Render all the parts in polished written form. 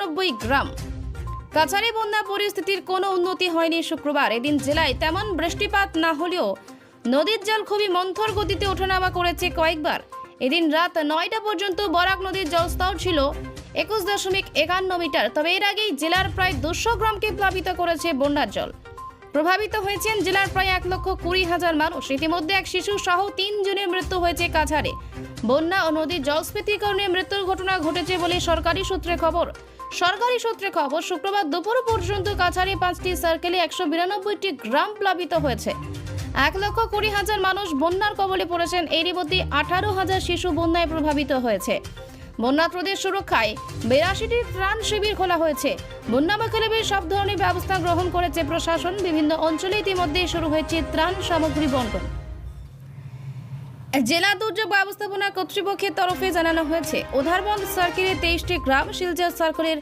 192 গ্রাম। কাছারে বন্যা পরিস্থিতির কোনো উন্নতি হয়নি শুক্রবার। এদিন জেলায় তেমন বৃষ্টিপাত না হলেও নদীর জল খুবই মন্থর গতিতে ওঠানামা করেছে কয়েকবার। এদিন রাত 9টা পর্যন্ত বরাক নদীর জলস্তর ছিল 21.51 মিটার। তবে এর আগেই জেলার প্রায় 200 গ্রামকে প্লাবিত করেছে বন্যার জল। প্রভাবিত হয়েছেন জেলার প্রায় 1,20,000 মানুষ। ইতিমধ্যে এক শিশু সহ 3 জনের মৃত্যু হয়েছে কাছারে। বন্যা ও নদীর জলস্ফীতির কারণে মৃত্যুর ঘটনা ঘটেছে বলে সরকারি সূত্রে খবর। শুক্রবার দুপুর পর্যন্ত কাছারে 5টি সার্কেলে 192টি গ্রাম প্লাবিত হয়েছে। 1,20,000 মানুষ বন্যার কবলে পড়েছেন। এরই মধ্যে 18,000 শিশু বন্যায় প্রভাবিত হয়েছে। বন্যাত্রদের সুরক্ষায় 82টি ত্রাণ শিবির খোলা হয়েছে। বন্যা মোকাবিলায় সব ধরনের ব্যবস্থা গ্রহণ করেছে প্রশাসন। বিভিন্ন অঞ্চলে ইতিমধ্যে শুরু হয়েছে ত্রাণ সামগ্রী বন্টন। জেলা দুর্যোগ ব্যবস্থাপনা কর্তৃপক্ষের তরফে জানানো হয়েছে, উধারবন্দ সার্কেলের 23টি গ্রাম, শিলচর সার্কেলের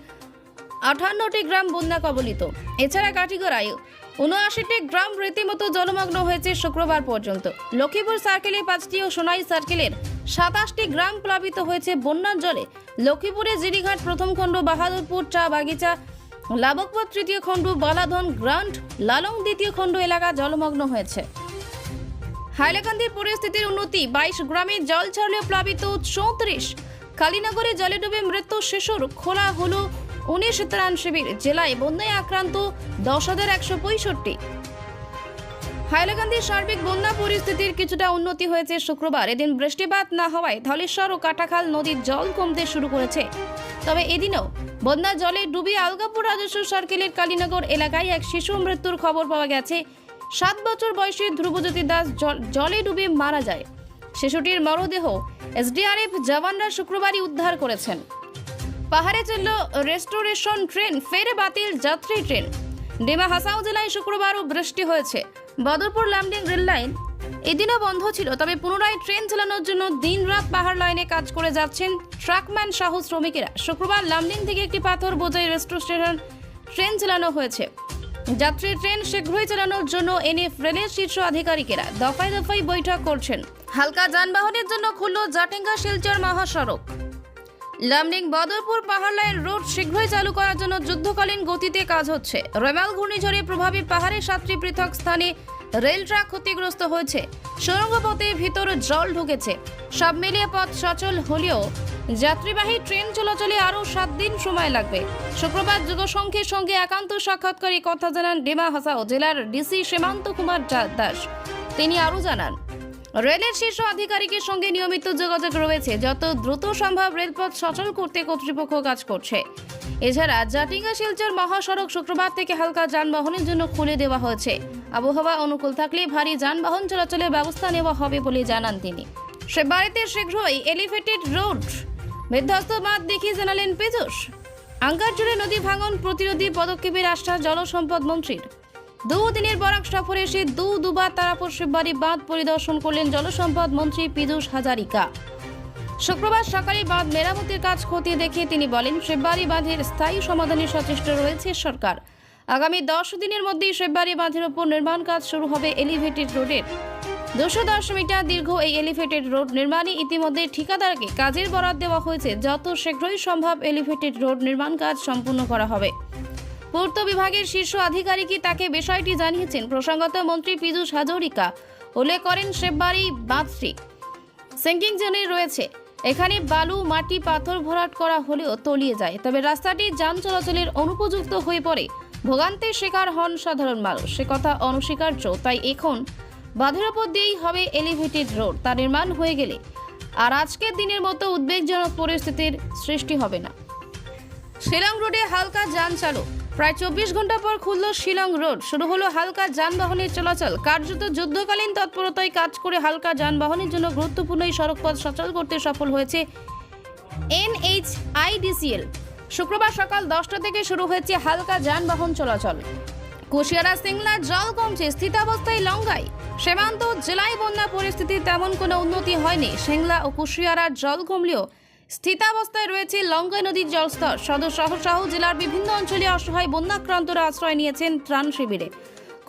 58টি গ্রাম বন্যা কবলিত। এছাড়া কাঠিগড়ায় 79টি গ্রাম রীতিমতো জলমগ্ন হয়েছে শুক্রবার পর্যন্ত। লক্ষ্মীপুর সার্কেলে 5টি ও সোনাই সার্কেলের 27টি গ্রাম প্লাবিত হয়েছে বন্যার জলে। লক্ষ্মীপুরে জিরিঘাট প্রথম খণ্ড, বাহাদুরপুর চা বাগিচা, লাবকপথ তৃতীয় খণ্ড, বালাধন গ্রান্ট, লালং দ্বিতীয় খণ্ড এলাকা জলমগ্ন হয়েছে। হাইলাকান্দির পরিস্থিতির উন্নতি, 22 গ্রামে জল ছাড়লেও প্লাবিত 34। কালীনগরে জলে ডুবে মৃত্যু শিশুর, খোলা হলো 19 ত্রাণ শিবির। জেলায় বন্যায় আক্রান্ত 10,165। হাইলাকান্দির সার্বিক বন্যা পরিস্থিতির কিছুটা উন্নতি হয়েছে শুক্রবার। এদিন বৃষ্টিপাত না হওয়ায় ধলেশ্বর ও কাটাখাল নদীর জল কমতে শুরু করেছে। তবে এদিনও বন্যা জলে ডুবে আলগাপুর রাজস্ব সার্কেলের কালীনগর এলাকায় এক শিশু মৃত্যুর খবর পাওয়া গেছে। 7 বছর বয়সী ধ্রুবজ্যোতি দাস জলে ডুবে মারা যায়। শিশুটির মরদেহ এসডিআরএফ জওয়ানরা শুক্রবারই উদ্ধার করেছেন। পাহাড়ে চলল রেস্টোরেশন ট্রেন, ফের বাতিল যাত্রী ট্রেন। ডিমা হাসাও জেলায় শুক্রবারও বৃষ্টি হয়েছে। বদরপুর লামডিং রেল লাইন এদিনও বন্ধ ছিল। তবে পুনরায় ট্রেন চালানোর জন্য দিনরাত পাহাড় লাইনে কাজ করে যাচ্ছেন ট্রাকম্যান সহ শ্রমিকেরা। শুক্রবার লামডিং থেকে একটি পাথর বোঝাই রেস্টোরেশন ট্রেন চালানো হয়েছে। যাত্রী ট্রেন শীঘ্রই চালানোর জন্য এনএফ রেলের শীর্ষ আধিকারিকেরা দফায় দফায় বৈঠক করছেন। হালকা যানবাহনের জন্য খুলল জাটিঙ্গা শিলচর মহাসড়ক। লামডিং বদরপুর পাহাড় লাইন রোড শীঘ্রই চালু করার জন্য যুদ্ধকালীন গতিতে কাজ হচ্ছে। রেমাল ঘূর্ণিঝড়ের প্রভাবে পাহাড়ের 7টি পৃথক স্থানে রেল ট্র্যাক ক্ষতিগ্রস্ত হয়েছে। সুড়ঙ্গ পথের ভিতর জল ঢুকেছে। সব মিলিয়ে পথ সচল হলেও যাত্রীবাহী ট্রেন চলাচলে আরও 7 দিন সময় লাগবে। শুক্রবার যুগসংঘের সঙ্গে একান্ত সাক্ষাৎকারে কথা জানান ডিমা হাসাও জেলার ডিসি সীমান্ত কুমার দাস। তিনি আরও জানান, রেলের শীর্ষ আধিকারিকের সঙ্গে নিয়মিত যোগাযোগ রয়েছে। যত দ্রুত সম্ভব রেলপথ সচল করতে কর্তৃপক্ষ কাজ করছে। এছাড়া জাটিঙ্গা শিলচর মহাসড়ক শুক্রবার থেকে হালকা যানবাহনের জন্য খুলে দেওয়া হয়েছে। আবহাওয়া অনুকূল থাকলে ভারী যানবাহন চলাচলের ব্যবস্থা নেওয়া হবে বলে জানান তিনি। সে বাড়িতে শীঘ্রই এলিভেটেড রোড বিধ্বস্ত বাঁধ দেখিয়ে জানালেন পীযূষ। আঙ্গার জুড়ে নদী ভাঙন প্রতিরোধী পদক্ষেপের আশ্বাস জলসম্পদ মন্ত্রীর। 2 দিনের বরাক সফরে এসে দুবার তারাপুর শিববাড়ি বাঁধ পরিদর্শন করলেন জলসম্পদ মন্ত্রী পীযূষ হাজারিকা। শুক্রবার সকালে বাঁধ মেরামতির কাজ খতিয়ে দেখে তিনি বলেন, শিববাড়ি বাঁধের স্থায়ী সমাধানে সচেষ্ট রয়েছে সরকার। আগামী 10 দিনের মধ্যেই শিববাড়ি বাঁধের উপর নির্মাণ কাজ শুরু হবে। এলিভেটেড রোডের 210 মিটার দীর্ঘ এই এলিভেটেড রোড নির্মাণে ইতিমধ্যে ঠিকাদারকে কাজের বরাদ দেওয়া হয়েছে। যত শীঘ্রই সম্ভব এলিভেটেড রোড নির্মাণ কাজ সম্পূর্ণ করা হবে। পূর্ত বিভাগের শীর্ষ আধিকারিকই তাকে বিষয়টি জানিয়েছেন। প্রসঙ্গত মন্ত্রী পীযূষ হাজারিকা উল্লেখ করেন, শিববাড়ি বাঁধটি সিঙ্কিং জোনে রয়েছে। এখানে বালু, মাটি, পাথর ভরাট করা হলেও তলিয়ে যায়। তবে রাস্তাটি যান চলাচলের অনুপযুক্ত হয়ে পড়ে ভোগান্তির শিকার হন সাধারণ মানুষ। সে কথা অনস্বীকার্য। তাই এখন বাঁধের ওপর দিয়েই হবে এলিভেটেড রোড। তা নির্মাণ হয়ে গেলে আর আজকের দিনের মতো উদ্বেগজনক পরিস্থিতির সৃষ্টি হবে না। শিলং রোডে হালকা যান চালু। প্রায় 24 ঘন্টা পর খুলল শিলং রোড। শুরু হলো হালকা যানবাহনের চলাচল। কার্যত যুদ্ধকালীন তৎপরতায় কাজ করে হালকা যানবাহনের জন্য গুরুত্বপূর্ণ এই সড়কপথ সচল করতে সফল হয়েছে NHIDCL। শুক্রবার সকাল 10টা থেকে শুরু হয়েছে হালকা যানবাহন চলাচল। কুশিয়ারা সিংলা জল কমছে, স্থিতাবস্থায় লঙ্গাই। সীমান্ত জেলায় বন্যা পরিস্থিতি তেমন কোনো উন্নতি হয়নি। সিংলা ও কুশিয়ারার জল কমলেও স্থিতাবস্থায় রয়েছে লঙ্গাই নদীর জলস্তর। সদর শহর সহ জেলার বিভিন্ন অঞ্চলে অসহায় বন্যাক্রান্তরা আশ্রয় নিয়েছেন ত্রাণ শিবিরে।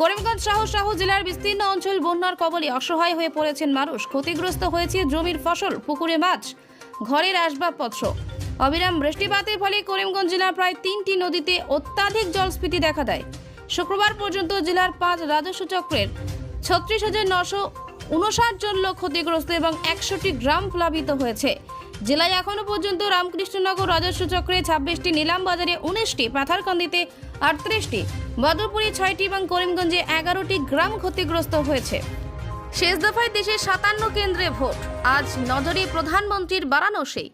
করিমগঞ্জ সহ জেলার বিস্তীর্ণ অঞ্চল বন্যার কবলে অসহায় হয়ে পড়েছেন মানুষ। ক্ষতিগ্রস্ত হয়েছে জমির ফসল, পুকুরে মাছ, ঘরের আসবাবপত্র। অবিরাম বৃষ্টিপাতের ফলে করিমগঞ্জ জেলার প্রায় 3টি নদীতে অত্যাধিক জলস্ফীতি দেখা দেয়। শুক্রবার পর্যন্ত জেলার 5 রাজস্ব চক্রের 36,959 জন লোক ক্ষতিগ্রস্ত এবং 100টি গ্রাম প্লাবিত হয়েছে। জেলায় এখনো পর্যন্ত রামকৃষ্ণনগর রাজস্ব চক্রে 26টি, নিলাম বাজারে 19টি, পাথারকান্দিতে 38টি, বদরপুরে 6টি এবং করিমগঞ্জে 11টি গ্রাম ক্ষতিগ্রস্ত হয়েছে। শেষ দফায় দেশের 57 কেন্দ্রে ভোট। আজ নজরে প্রধানমন্ত্রীর বারাণসী।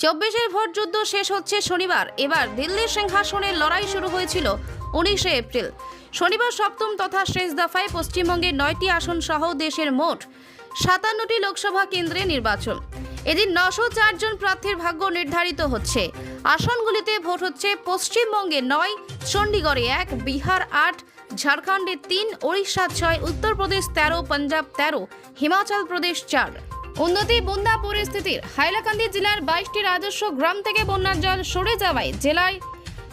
24-এর ভোট যুদ্ধ শেষ হচ্ছে শনিবার। এবার দিল্লির সিংহাসনের লড়াই শুরু হয়েছিল 19শে এপ্রিল। শনিবার সপ্তম তথা শেষ দফায় পশ্চিমবঙ্গের 9টি আসন সহ দেশের মোট 57টি লোকসভা কেন্দ্রে নির্বাচন। এদিন 904 জন প্রার্থীর ভাগ্য নির্ধারিত হচ্ছে। আসনগুলিতে ভোট হচ্ছে পশ্চিমবঙ্গে 9, চণ্ডীগড়ে 1, বিহার 8, ঝাড়খণ্ডে 3, ওড়িশা 6, উত্তরপ্রদেশ 13, পাঞ্জাব 13, হিমাচল প্রদেশ 4। উন্নতি বন্যা পরিস্থিতির। হাইলাকান্দি জেলার 22টি রাজস্ব গ্রাম থেকে বন্যার জল সরে যাওয়ায় জেলায়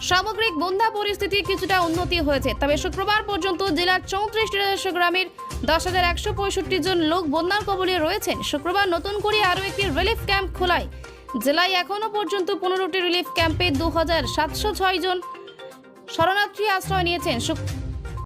সামগ্রিক বন্যা পরিস্থিতি কিছুটা উন্নতি হয়েছে। তবে শুক্রবার পর্যন্ত জেলার 34টি রাজস্ব গ্রামের 10,165 জন লোক বন্যার কবলে রয়েছেন। শুক্রবার নতুন করে আরও একটি রিলিফ ক্যাম্প খোলায় জেলায় এখনও পর্যন্ত 15টি রিলিফ ক্যাম্পে 2,706 জন শরণার্থী আশ্রয় নিয়েছেন।